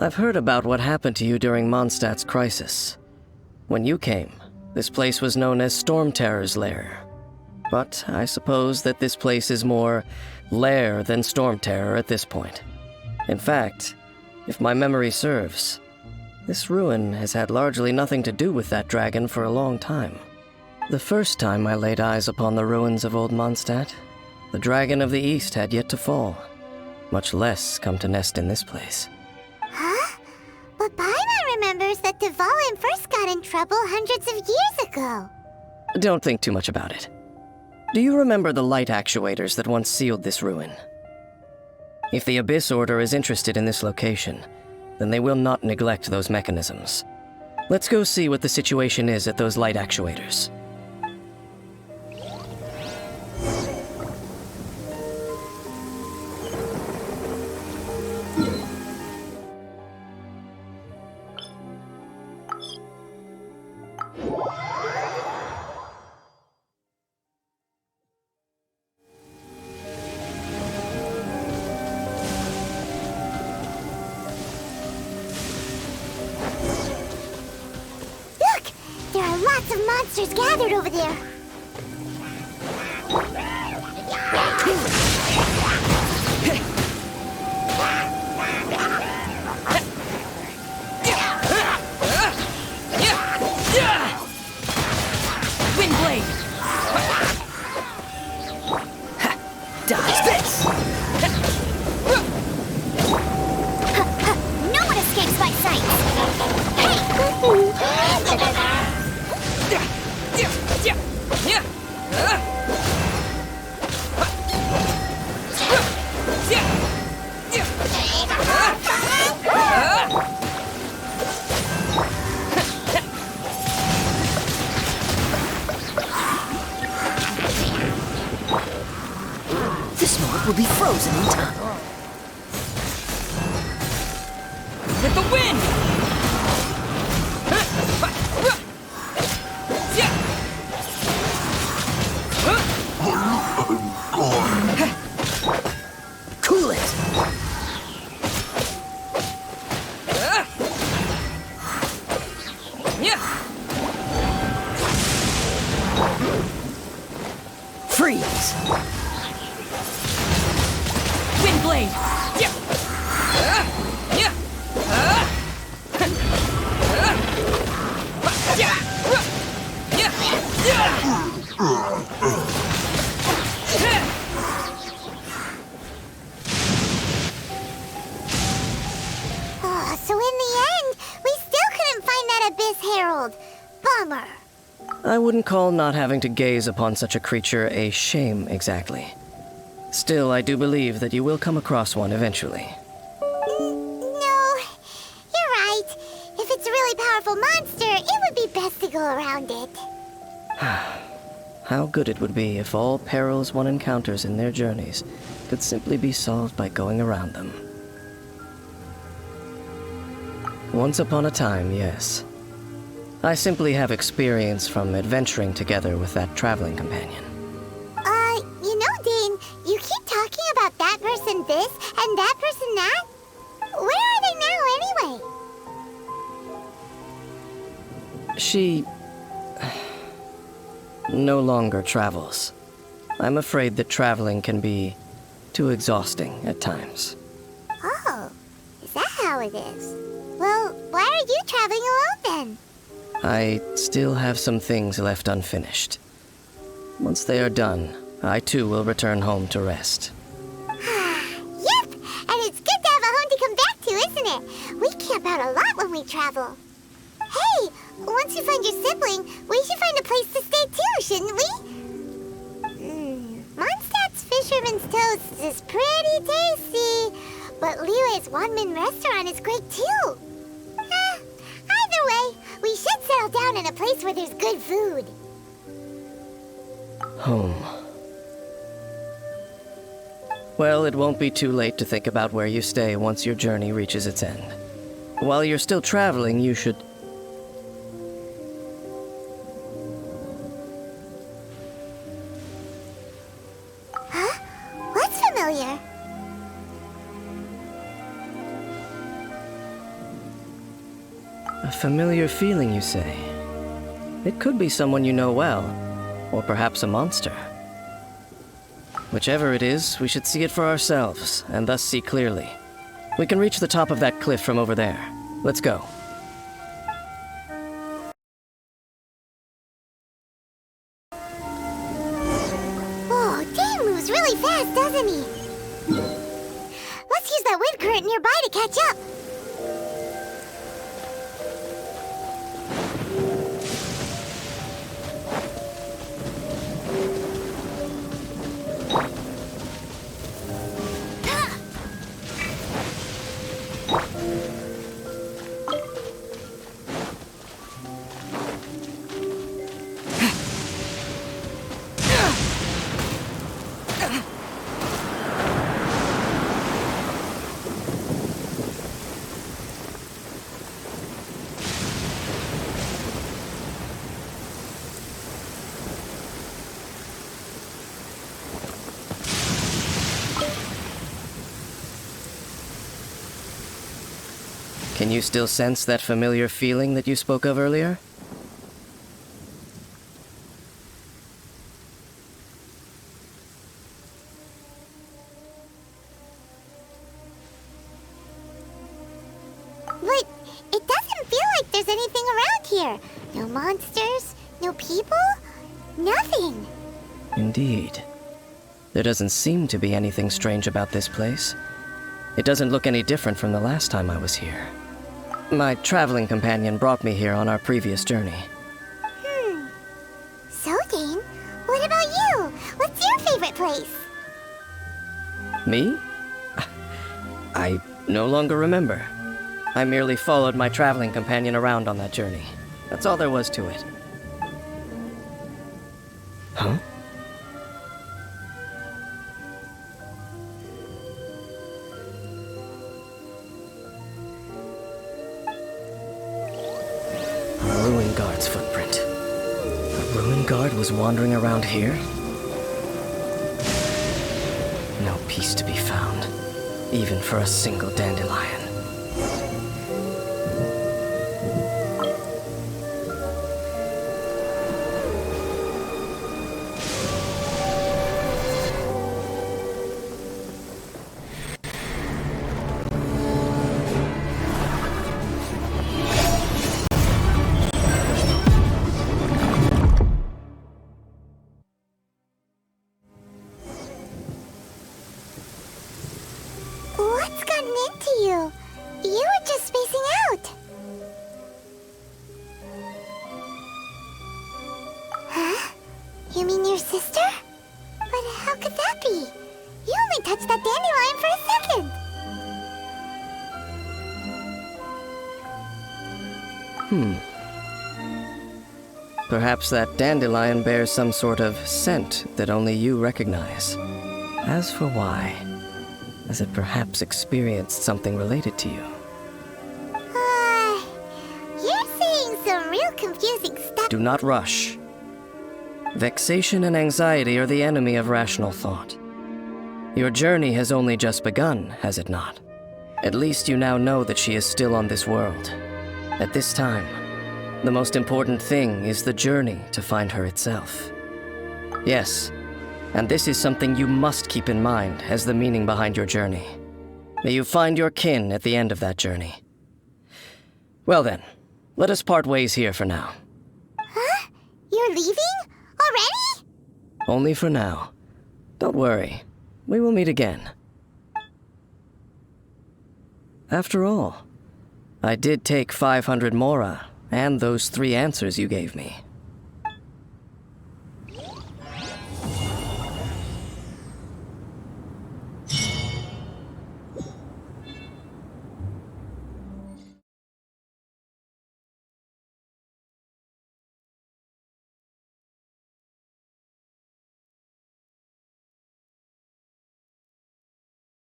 I've heard about what happened to you during Mondstadt's crisis. When you came, this place was known as Storm Terror's lair. But I suppose that this place is more lair than Storm Terror at this point. In fact, if my memory serves, this ruin has had largely nothing to do with that dragon for a long time. The first time I laid eyes upon the ruins of Old Mondstadt, the Dragon of the East had yet to fall, much less come to nest in this place. Huh? But Paimon remembers that Dvalin first got in trouble hundreds of years ago. Don't think too much about it. Do you remember the light actuators that once sealed this ruin? If the Abyss Order is interested in this location, then they will not neglect those mechanisms. Let's go see what the situation is at those light actuators. Lots of monsters gathered over there. Windblade! Dodge this! No one escapes my sight! This moment will be frozen in time. With the wind! Cool it! Freeze! Windblade! Oh, so in the end, we still couldn't find that Abyss Herald. Bummer. I wouldn't call not having to gaze upon such a creature a shame exactly. Still, I do believe that you will come across one eventually. No, you're right. If it's a really powerful monster, it would be best to go around it. How good it would be if all perils one encounters in their journeys could simply be solved by going around them. Once upon a time, yes. I simply have experience from adventuring together with that traveling companion. You know, Dane, you keep talking about that person this and that person that. Where are they now, anyway? She no longer travels. I'm afraid that traveling can be too exhausting at times. Oh, is that how it is? Well, why are you traveling alone then? I still have some things left unfinished. Once they are done, I too will return home to rest. Yep, and it's good to have a home to come back to, isn't it? We camp out a lot when we travel. Hey, once you find your sibling, we should find a place to stay too, shouldn't we? Mondstadt's Fisherman's Toast is pretty tasty, but Liyue's Wanmin restaurant is great too. Either way, we should settle down in a place where there's good food. Home. Well, it won't be too late to think about where you stay once your journey reaches its end. While you're still traveling, you should... Huh? What's familiar? familiar feeling, you say? It could be someone you know well, or perhaps a monster. Whichever it is, we should see it for ourselves, and thus see clearly. We can reach the top of that cliff from over there. Let's go. Whoa, Dan moves really fast, doesn't he? Let's use that wind current nearby to catch up. Can you still sense that familiar feeling that you spoke of earlier? But it doesn't feel like there's anything around here. No monsters, no people, nothing. Indeed. There doesn't seem to be anything strange about this place. It doesn't look any different from the last time I was here. My traveling companion brought me here on our previous journey. So, Dane, what about you? What's your favorite place? Me? I no longer remember. I merely followed my traveling companion around on that journey. That's all there was to it. Huh? Ruin Guard's footprint. A Ruin Guard was wandering around here? No peace to be found, even for a single dandelion. What's gotten into you? You were just spacing out. Huh? You mean your sister? But how could that be? You only touched that dandelion for a second. Perhaps that dandelion bears some sort of scent that only you recognize. As for why, has it perhaps experienced something related to you? You're saying some real confusing stuff. Do not rush. Vexation and anxiety are the enemy of rational thought. Your journey has only just begun, has it not? At least you now know that she is still on this world. At this time, the most important thing is the journey to find her itself. Yes, and this is something you must keep in mind as the meaning behind your journey. May you find your kin at the end of that journey. Well then, let us part ways here for now. Huh? You're leaving? Already? Only for now. Don't worry, we will meet again. After all, I did take 500 mora and those 3 answers you gave me.